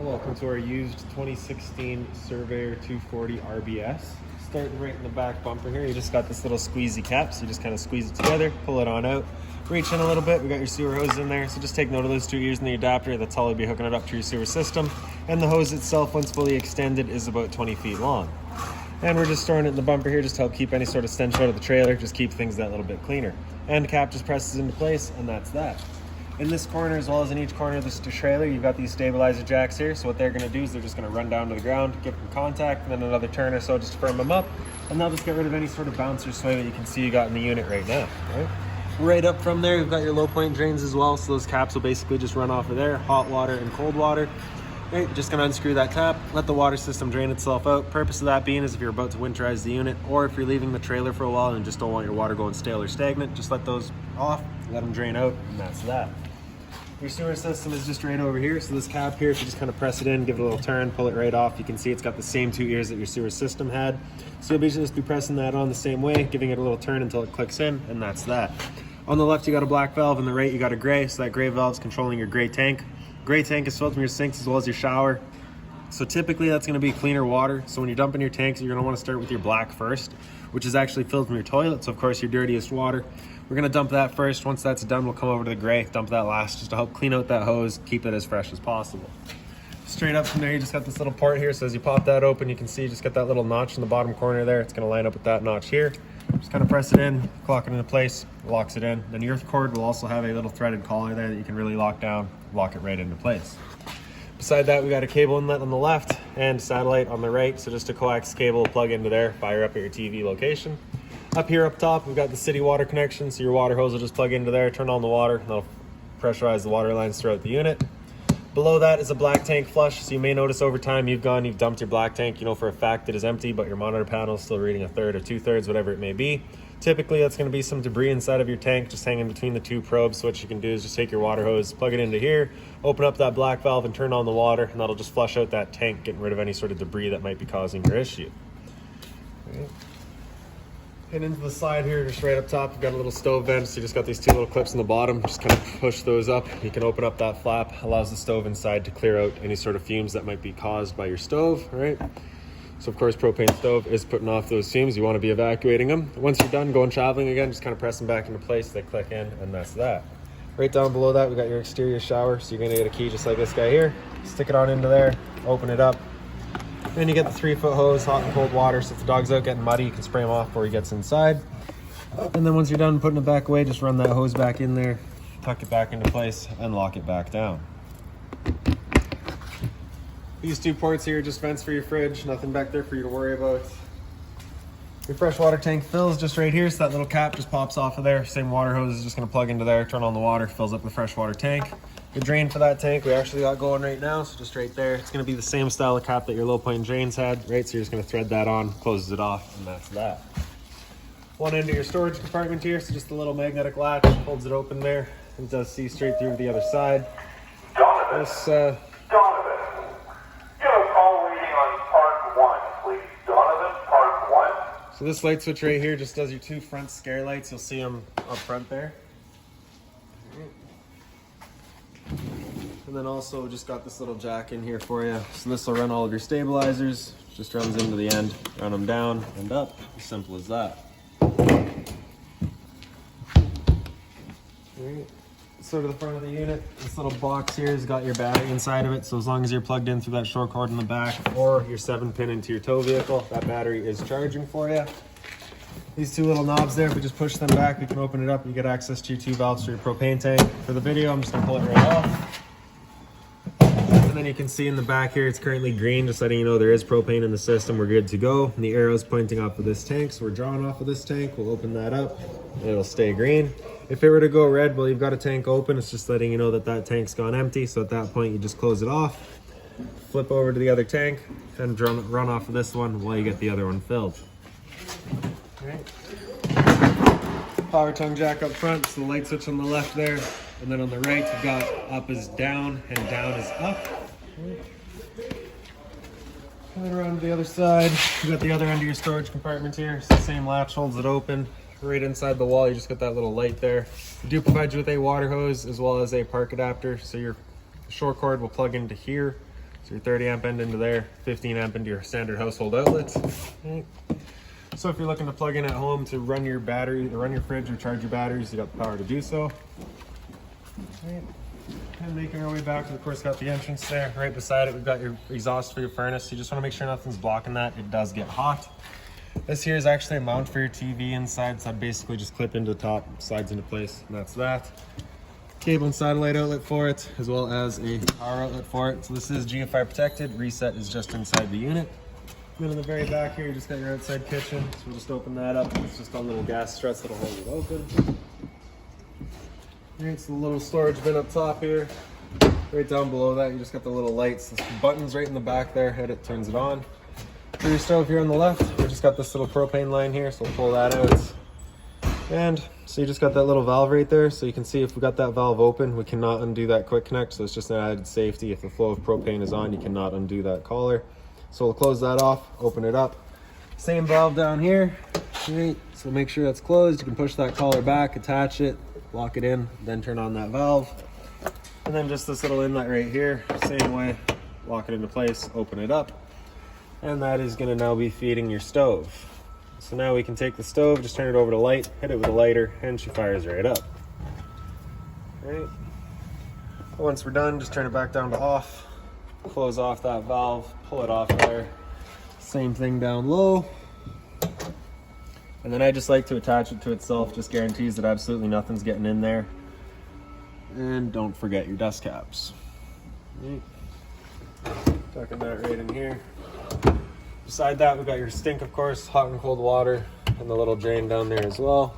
Welcome to our used 2016 Surveyor 240 RBS. Starting right in the back bumper here, you just got this little squeezy cap, so you just kind of squeeze it together, pull it on out, reach in a little bit. We got your sewer hose in there, so just take note of those 2 ears in the adapter. That's how you'll be hooking it up to your sewer system. And the hose itself, once fully extended, is about 20 feet long. And we're just storing it in the bumper here just to help keep any sort of stench out of the trailer, just keep things that little bit cleaner. And the cap just presses into place, and that's that. In this corner, as well as in each corner of this trailer, you've got these stabilizer jacks here. So what they're gonna do is they're just gonna run down to the ground, get them contact, and then another turn or so just to firm them up. And they'll just get rid of any sort of bounce or sway that you can see you got in the unit right now, right? Right up from there, you've got your low point drains as well. So those caps will basically just run off of there, hot water and cold water. Right, just gonna unscrew that cap, let the water system drain itself out. Purpose of that being is if you're about to winterize the unit, or if you're leaving the trailer for a while and just don't want your water going stale or stagnant, just let those off, let them drain out, and that's that. Your sewer system is just right over here. So this cap here, if you just kind of press it in, give it a little turn, pull it right off, you can see it's got the same 2 ears that your sewer system had. So you'll just be pressing that on the same way, giving it a little turn until it clicks in, and that's that. On the left, you got a black valve, and the right, you got a gray. So that gray valve is controlling your gray tank. Gray tank is filled from your sinks as well as your shower. So typically that's gonna be cleaner water. So when you're dumping your tanks, you're gonna wanna start with your black first, which is actually filled from your toilet. So of course your dirtiest water. We're gonna dump that first. Once that's done, we'll come over to the gray, dump that last, just to help clean out that hose, keep it as fresh as possible. Straight up from there, you just got this little port here. So as you pop that open, you can see you just got that little notch in the bottom corner there. It's gonna line up with that notch here. Just kind of press it in, clock it into place, locks it in. Then the earth cord will also have a little threaded collar there that you can really lock down, lock it right into place. Beside that, we got a cable inlet on the left and satellite on the right. So just a coax cable will plug into there, fire up at your TV location. Up here up top, we've got the city water connection. So your water hose will just plug into there, turn on the water, and that'll pressurize the water lines throughout the unit. Below that is a black tank flush. So you may notice over time you've dumped your black tank, you know for a fact it is empty, but your monitor panel is still reading 1/3 or 2/3, whatever it may be. Typically that's gonna be some debris inside of your tank, just hanging between the 2 probes. So what you can do is just take your water hose, plug it into here, open up that black valve and turn on the water, and that'll just flush out that tank, getting rid of any sort of debris that might be causing your issue. Right. And into the side here, just right up top, you've got a little stove vent. So you just got these 2 little clips in the bottom. Just kind of push those up. You can open up that flap, allows the stove inside to clear out any sort of fumes that might be caused by your stove, right? So of course, propane stove is putting off those fumes. You want to be evacuating them. Once you're done going traveling again, just kind of press them back into place. They click in, and that's that. Right down below that, we got your exterior shower. So you're gonna get a key just like this guy here. Stick it on into there, open it up. Then you get the 3-foot hose, hot and cold water. So if the dog's out getting muddy, you can spray him off before he gets inside. And then once you're done putting it back away, just run that hose back in there, tuck it back into place, and lock it back down. These 2 ports here are just vents for your fridge, nothing back there for you to worry about. Your freshwater tank fills just right here, so that little cap just pops off of there. Same water hose is just gonna plug into there, turn on the water, fills up the freshwater tank. The drain for that tank we actually got going right now, so just right there. It's gonna be the same style of cap that your low point drains had, right? So you're just gonna thread that on, closes it off, and that's that. One end of your storage compartment here, so just a little magnetic latch, holds it open there. It does see straight through to the other side. Donovan, give a call waiting on part 1, please. Donovan, part 1. So this light switch right here just does your 2 front scare lights. You'll see them up front there. And then also just got this little jack in here for you. So this will run all of your stabilizers. Just runs into the end, run them down and up. As simple as that. Alright. So to the front of the unit, this little box here has got your battery inside of it. So as long as you're plugged in through that short cord in the back or your 7-pin into your tow vehicle, that battery is charging for you. These 2 little knobs there, if we just push them back, we can open it up. You get access to your 2 valves for your propane tank. For the video, I'm just gonna pull it right off. And then you can see in the back here, it's currently green, just letting you know there is propane in the system. We're good to go. And the arrow's pointing off of this tank, so we're drawing off of this tank. We'll open that up, and it'll stay green. If it were to go red, well, you've got a tank open. It's just letting you know that that tank's gone empty. So at that point, you just close it off, flip over to the other tank, and run off of this one while you get the other one filled. Right. Power tongue jack up front, so the light switch on the left there, and then on the right you've got up is down and down is up. And then around to the other side, you got the other end of your storage compartment here. It's the same latch, holds it open. Right inside the wall, you just got that little light there. We do provide you with a water hose as well as a park adapter, so your short cord will plug into here. So your 30 amp end into there, 15 amp into your standard household outlets. Right. So if you're looking to plug in at home to run your battery, or run your fridge or charge your batteries, you got the power to do so. Right. And making our way back, we of course got the entrance there. Right beside it, we've got your exhaust for your furnace. You just want to make sure nothing's blocking that. It does get hot. This here is actually a mount for your TV inside, so I basically just clip into the top, slides into place, and that's that. Cable and satellite outlet for it, as well as a power outlet for it. So this is GFI protected. Reset is just inside the unit. And then in the very back here, you just got your outside kitchen. So we'll just open that up. It's just a little gas struts that'll hold it open. It's a little storage bin up top here. Right down below that, you just got the little lights. The buttons right in the back there. Hit it, turns it on. For your stove here on the left, we just got this little propane line here, so we'll pull that out. And so you just got that little valve right there, so you can see if we got that valve open, we cannot undo that quick connect, so it's just an added safety. If the flow of propane is on, you cannot undo that collar. So we'll close that off, open it up. Same valve down here, right? So make sure that's closed. You can push that collar back, attach it, lock it in, then turn on that valve. And then just this little inlet right here, same way, lock it into place, open it up. And that is gonna now be feeding your stove. So now we can take the stove, just turn it over to light, hit it with a lighter, and she fires right up. Right. Once we're done, just turn it back down to off, close off that valve, pull it off there. Same thing down low. And then I just like to attach it to itself, just guarantees that absolutely nothing's getting in there. And don't forget your dust caps. Right. Tucking that right in here. Beside that, we've got your stink, of course, hot and cold water, and the little drain down there as well.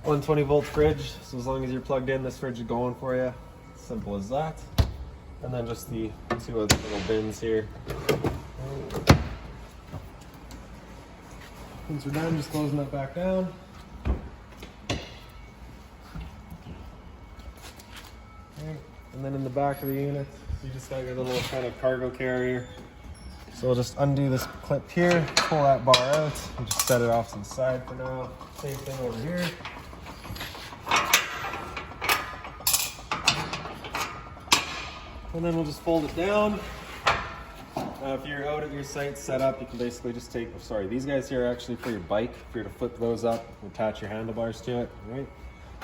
120 volt fridge, so as long as you're plugged in, this fridge is going for you. Simple as that. And then just the two other little bins here. Once we're done, just closing that back down. And then in the back of the unit, you just got your little kind of cargo carrier. So we'll just undo this clip here, pull that bar out, and just set it off to the side for now. Same thing over here. And then we'll just fold it down. If you're out at your site set up, you can basically just take, these guys here are actually for your bike. If you're to flip those up, attach your handlebars to it, right?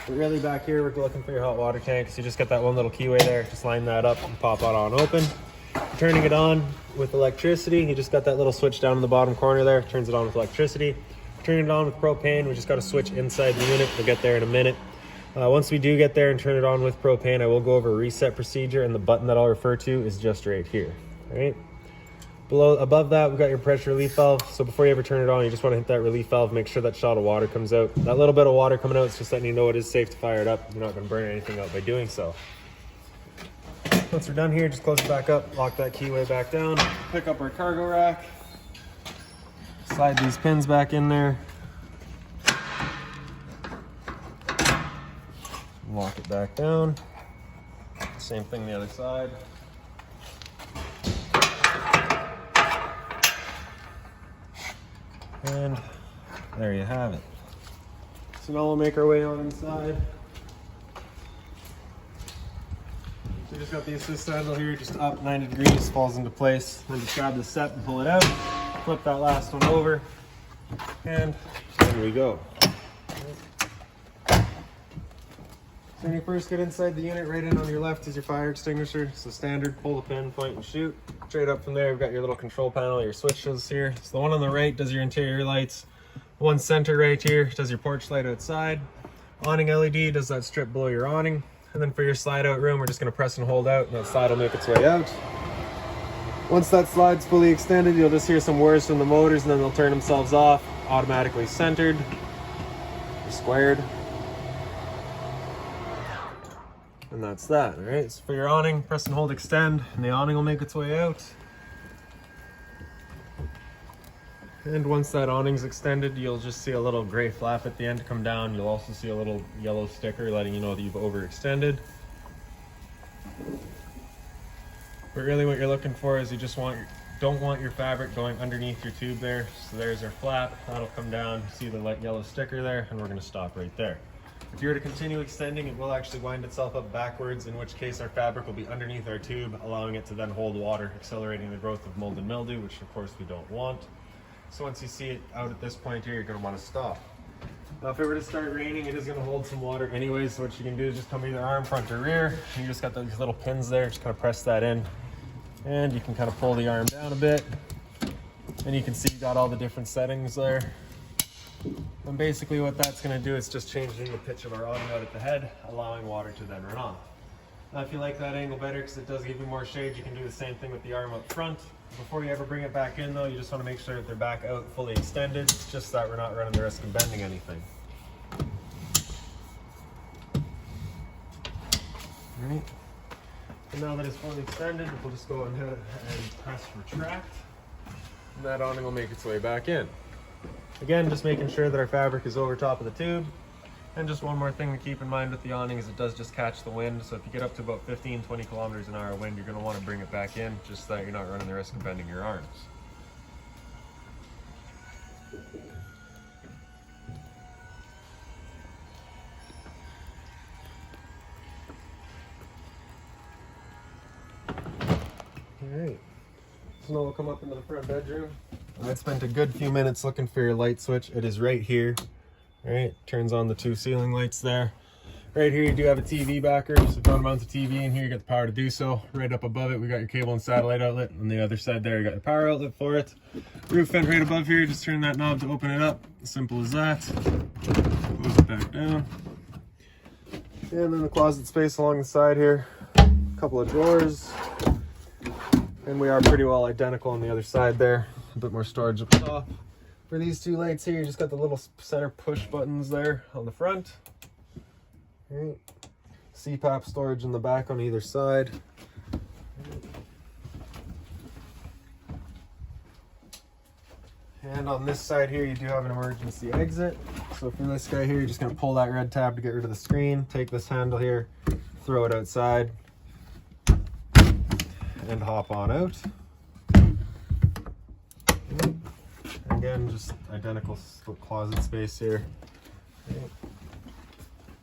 But really back here, we're looking for your hot water tank. So you just got that one little keyway there, just line that up and pop it on open. Turning it on with electricity, you just got that little switch down in the bottom corner there, turns it on with electricity. Turning it on with propane, we just got a switch inside the unit. We'll get there in a minute. Once we do get there and turn it on with propane, I will go over a reset procedure, and the button that I'll refer to is just right here, all right? Above that, we've got your pressure relief valve. So before you ever turn it on, you just want to hit that relief valve, make sure that shot of water comes out. That little bit of water coming out is just letting you know it is safe to fire it up. You're not going to burn anything out by doing so. Once we're done here, just close it back up, lock that keyway back down, pick up our cargo rack, slide these pins back in there, lock it back down. Same thing the other side. And there you have it. So now we'll make our way on inside. So we just got the assist handle here, just up 90 degrees, falls into place. Then just grab the set and pull it out. Flip that last one over, and there we go. So when you first get inside the unit, right in on your left is your fire extinguisher. So standard, pull the pin, point and shoot. Straight up from there, we've got your little control panel, your switches here. So the one on the right does your interior lights. The one center right here does your porch light outside. Awning LED does that strip below your awning. And then for your slide out room, we're just gonna press and hold out, and that slide will make its way out. Once that slide's fully extended, you'll just hear some whirs from the motors, and then they'll turn themselves off, automatically centered, or squared. And that's that, all right? So for your awning, press and hold extend, and the awning will make its way out. And once that awning's extended, you'll just see a little gray flap at the end come down. You'll also see a little yellow sticker letting you know that you've overextended. But really what you're looking for is you just don't want your fabric going underneath your tube there. So there's our flap, that'll come down, see the light yellow sticker there, and we're gonna stop right there. If you were to continue extending, it will actually wind itself up backwards, in which case our fabric will be underneath our tube, allowing it to then hold water, accelerating the growth of mold and mildew, which of course we don't want. So once you see it out at this point here, you're going to want to stop. Now if it were to start raining, it is going to hold some water anyways, so what you can do is just come either arm, front, or rear. You just got these little pins there, just kind of press that in, and you can kind of pull the arm down a bit, and you can see you got all the different settings there. And basically what that's going to do is just changing the pitch of our awning out at the head, allowing water to then run off. Now if you like that angle better because it does give you more shade, you can do the same thing with the arm up front. Before you ever bring it back in though, you just want to make sure that they're back out fully extended, just so that we're not running the risk of bending anything. Alright, and now that it's fully extended, we'll just go ahead and press retract, and that awning will make its way back in. Again, just making sure that our fabric is over top of the tube. And just one more thing to keep in mind with the awning is it does just catch the wind. So if you get up to about 15-20 kilometers an hour wind, you're going to want to bring it back in, just so that you're not running the risk of bending your arms. Alright, so now we'll come up into the front bedroom. I spent a good few minutes looking for your light switch. It is right here. All right, turns on the two ceiling lights there. Right here you do have a TV backer, so if you want to mount the TV in here, you got the power to do so. Right up above it, we got your cable and satellite outlet. On the other side there, you got your power outlet for it. Roof vent right above here, just turn that knob to open it up. Simple as that. Close it back down. And then the closet space along the side here. A couple of drawers. And we are pretty well identical on the other side there. A bit more storage up top. For these two lights here, you just got the little center push buttons there on the front. Right. CPAP storage in the back on either side. And on this side here, you do have an emergency exit. So for this guy here, you're just gonna pull that red tab to get rid of the screen, take this handle here, throw it outside, and hop on out. Again, just identical closet space here.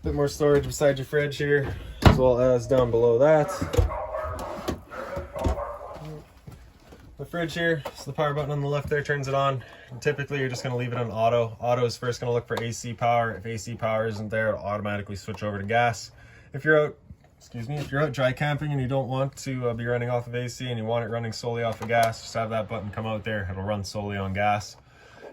Bit more storage beside your fridge here, as well as down below that. The fridge here, so the power button on the left there turns it on. And typically you're just going to leave it on auto. Auto is first going to look for AC power. If AC power isn't there, it'll automatically switch over to gas. If you're out, if you're out dry camping and you don't want to be running off of AC and you want it running solely off of gas, just have that button come out there. It'll run solely on gas.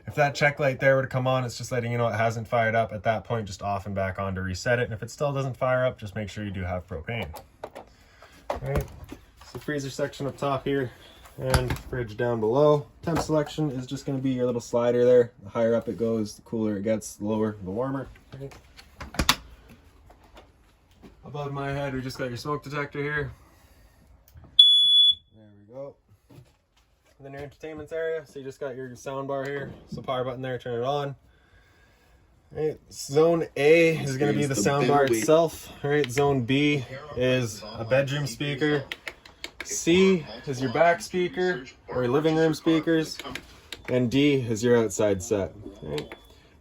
If that check light there were to come on, it's just letting you know it hasn't fired up. At that point, just off and back on to reset it. And if it still doesn't fire up, just make sure you do have propane. All right, so freezer section up top here and fridge down below. Temp selection is just going to be your little slider there. The higher up it goes, the cooler it gets, the lower, the warmer. Right. Above my head, we just got your smoke detector here. There we go. And then your entertainment area, so you just got your sound bar here. So power button there, turn it on. All right, zone A is going to be the sound bar itself. All right, zone B is a bedroom speaker. C is your back speaker or your living room speakers. And D is your outside set. All right.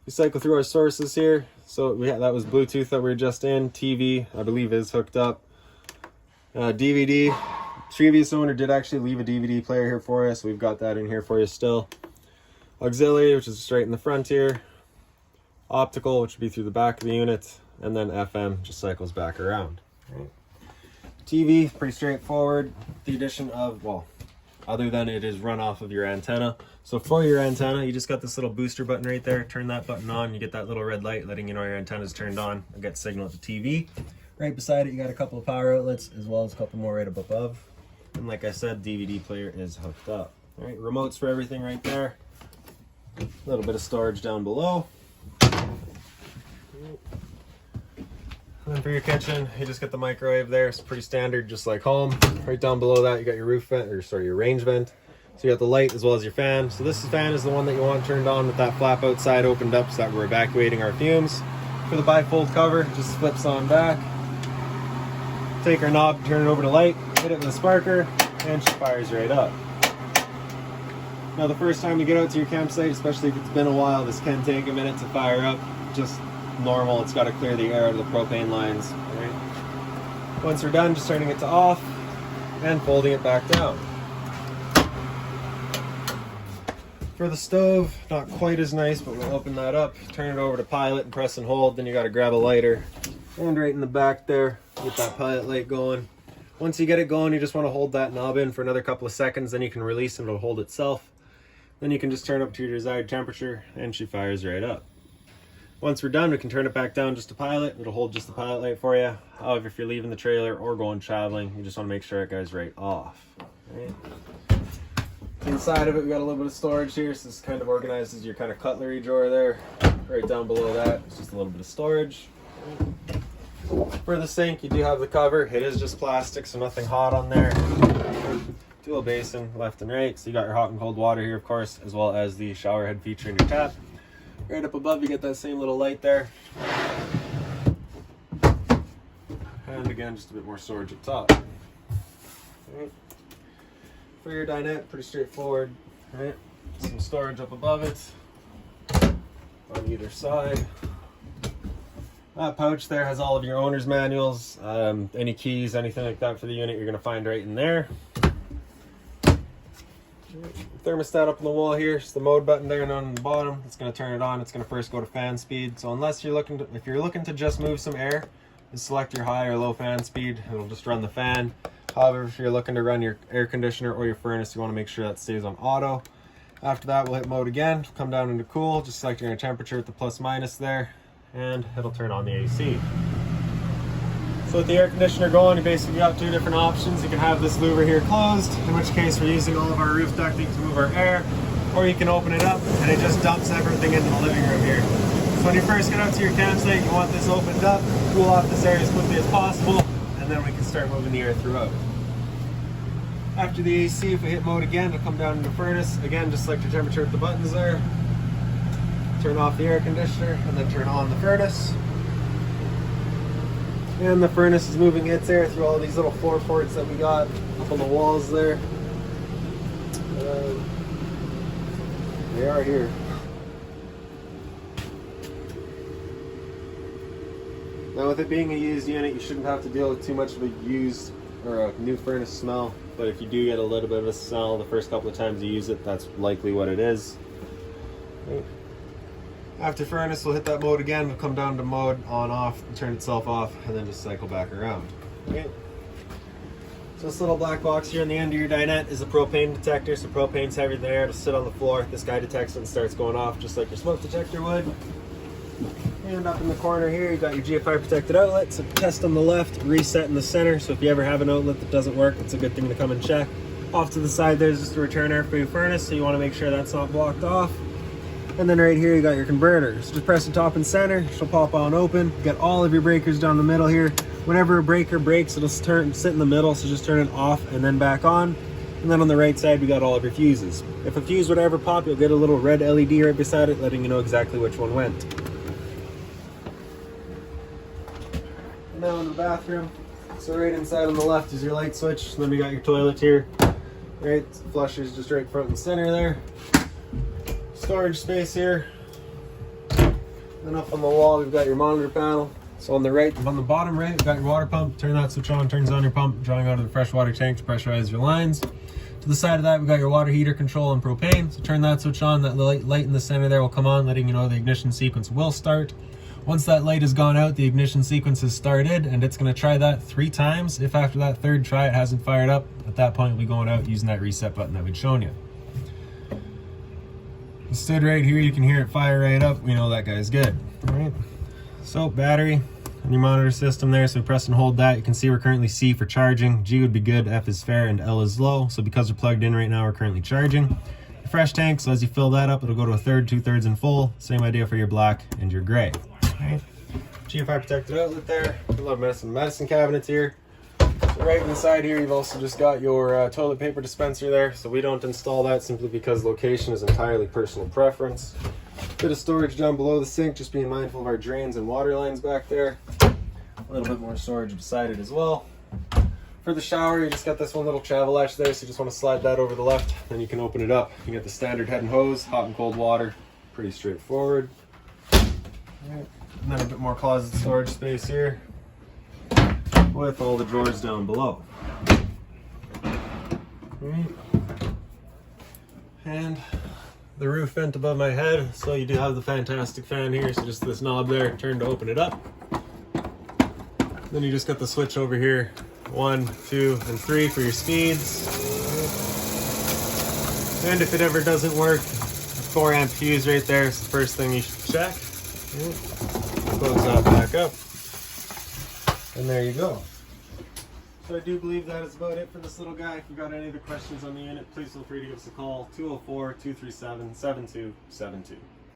We cycle through our sources here. So that was Bluetooth that we were just in. TV, I believe, is hooked up. DVD. Previous owner did actually leave a DVD player here for us. We've got that in here for you still. Auxiliary, which is straight in the front here. Optical, which would be through the back of the unit. And then FM just cycles back around. Right. TV, pretty straightforward. The addition of, well, other than it is run off of your antenna. So for your antenna, you just got this little booster button right there. Turn that button on, you get that little red light letting you know your antenna is turned on. It gets signal to TV. Right beside it, you got a couple of power outlets as well as a couple more right up above. And like I said, DVD player is hooked up. All right, remotes for everything right there. A little bit of storage down below. And then for your kitchen, you just got the microwave there. It's pretty standard, just like home. Right down below that, you got your roof vent, or sorry, your range vent. So you got the light as well as your fan. So this fan is the one that you want turned on with that flap outside opened up so that we're evacuating our fumes. For the bifold cover, just flips on back. Take our knob, turn it over to light, hit it with a sparker, and she fires right up. Now the first time you get out to your campsite, especially if it's been a while, this can take a minute to fire up. Just normal. It's got to clear the air out of the propane lines. Right? Once we're done, just turning it to off and folding it back down. For the stove, not quite as nice, but we'll open that up, turn it over to pilot and press and hold. Then you got to grab a lighter, and right in the back there, get that pilot light going. Once you get it going, you just want to hold that knob in for another couple of seconds, then you can release and it'll hold itself. Then you can just turn up to your desired temperature and she fires right up. Once we're done, we can turn it back down just to pilot. It'll hold just the pilot light for you. However, if you're leaving the trailer or going traveling, you just want to make sure it goes right off. Right? Inside of it, we got a little bit of storage here. So this kind of organizes your kind of cutlery drawer there. Right down below that, it's just a little bit of storage. For the sink, you do have the cover. It is just plastic, so nothing hot on there. Dual basin, left and right. So you got your hot and cold water here, of course, as well as the shower head feature in your tap. Right up above, you get that same little light there. And again, just a bit more storage up top. Right. For your dinette, pretty straightforward. Right. Some storage up above it. On either side. That pouch there has all of your owner's manuals, any keys, anything like that for the unit, you're going to find right in there. Thermostat up on the wall here, it's the mode button there and on the bottom. It's going to turn it on. It's going to first go to fan speed. So unless you're looking to, if you're looking to just move some air, just select your high or low fan speed. It'll just run the fan. However, if you're looking to run your air conditioner or your furnace, you want to make sure that stays on auto. After that, we'll hit mode again, come down into cool, just selecting your temperature with the plus minus there, and it'll turn on the AC. So with the air conditioner going, you basically got two different options. You can have this louver here closed, in which case we're using all of our roof ducting to move our air, or you can open it up and it just dumps everything into the living room here. So when you first get out to your campsite, you want this opened up, cool off this area as quickly as possible, and then we can start moving the air throughout. After the AC, if we hit mode again, it'll come down into furnace. Again, just select your temperature with the buttons there. Turn off the air conditioner and then turn on the furnace. And the furnace is moving its air through all these little floor ports that we got up on the walls there. They are here. Now with it being a used unit, you shouldn't have to deal with too much of a used or a new furnace smell, but if you do get a little bit of a smell the first couple of times you use it, that's likely what it is. After furnace, we'll hit that mode again, we'll come down to mode on off, turn itself off, and then just cycle back around. Okay. So this little black box here on the end of your dinette is a propane detector, so propane's heavy there, it'll sit on the floor. This guy detects it and starts going off just like your smoke detector would. And up in the corner here, you got your GFI protected outlet. So test on the left, reset in the center. So if you ever have an outlet that doesn't work, it's a good thing to come and check. Off to the side, there's just a return air for your furnace. So you want to make sure that's not blocked off. And then right here, you got your converter. So just press the top and center, she'll pop on open. You got all of your breakers down the middle here. Whenever a breaker breaks, it'll sit in the middle. So just turn it off and then back on. And then on the right side, we got all of your fuses. If a fuse would ever pop, you'll get a little red LED right beside it, letting you know exactly which one went. Now in the bathroom, so right inside on the left is your light switch. Then we got your toilet here. Right, flusher's just right front and center there. Storage space here. Then up on the wall, we've got your monitor panel. So on the right, on the bottom right, we've got your water pump. Turn that switch on, turns on your pump, drawing out of the freshwater tank to pressurize your lines. To the side of that, we've got your water heater control and propane. So turn that switch on, that light in the center there will come on, letting you know the ignition sequence will start. Once that light has gone out, the ignition sequence has started, and it's going to try that 3 times. If after that third try it hasn't fired up, at that point we'll be going out using that reset button that we'd shown you. Stood right here, you can hear it fire right up. We know that guy's good. All right. So battery on your monitor system there. So press and hold that. You can see we're currently C for charging. G would be good, F is fair, and L is low. So because we're plugged in right now, we're currently charging. The fresh tank, so as you fill that up, it'll go to 1/3, 2/3, and full. Same idea for your black and your gray. All right. GFI protected outlet there. A lot of medicine cabinets here. So right inside here, you've also just got your toilet paper dispenser there. So we don't install that simply because location is entirely personal preference. Bit of storage down below the sink, just being mindful of our drains and water lines back there. A little bit more storage beside it as well. For the shower, you just got this one little travel latch there, so you just want to slide that over the left, then you can open it up. You get the standard head and hose, hot and cold water, pretty straightforward. All right. And then a bit more closet storage space here with all the drawers down below. Alright. And the roof vent above my head, so you do have the fantastic fan here, so just this knob there, turn to open it up. Then you just got the switch over here, 1, 2, and 3 for your speeds. And if it ever doesn't work, a 4 amp fuse right there is the first thing you should check. Close that back up. And there you go. So I do believe that is about it for this little guy. If you've got any other questions on the unit, please feel free to give us a call, 204-237-7272.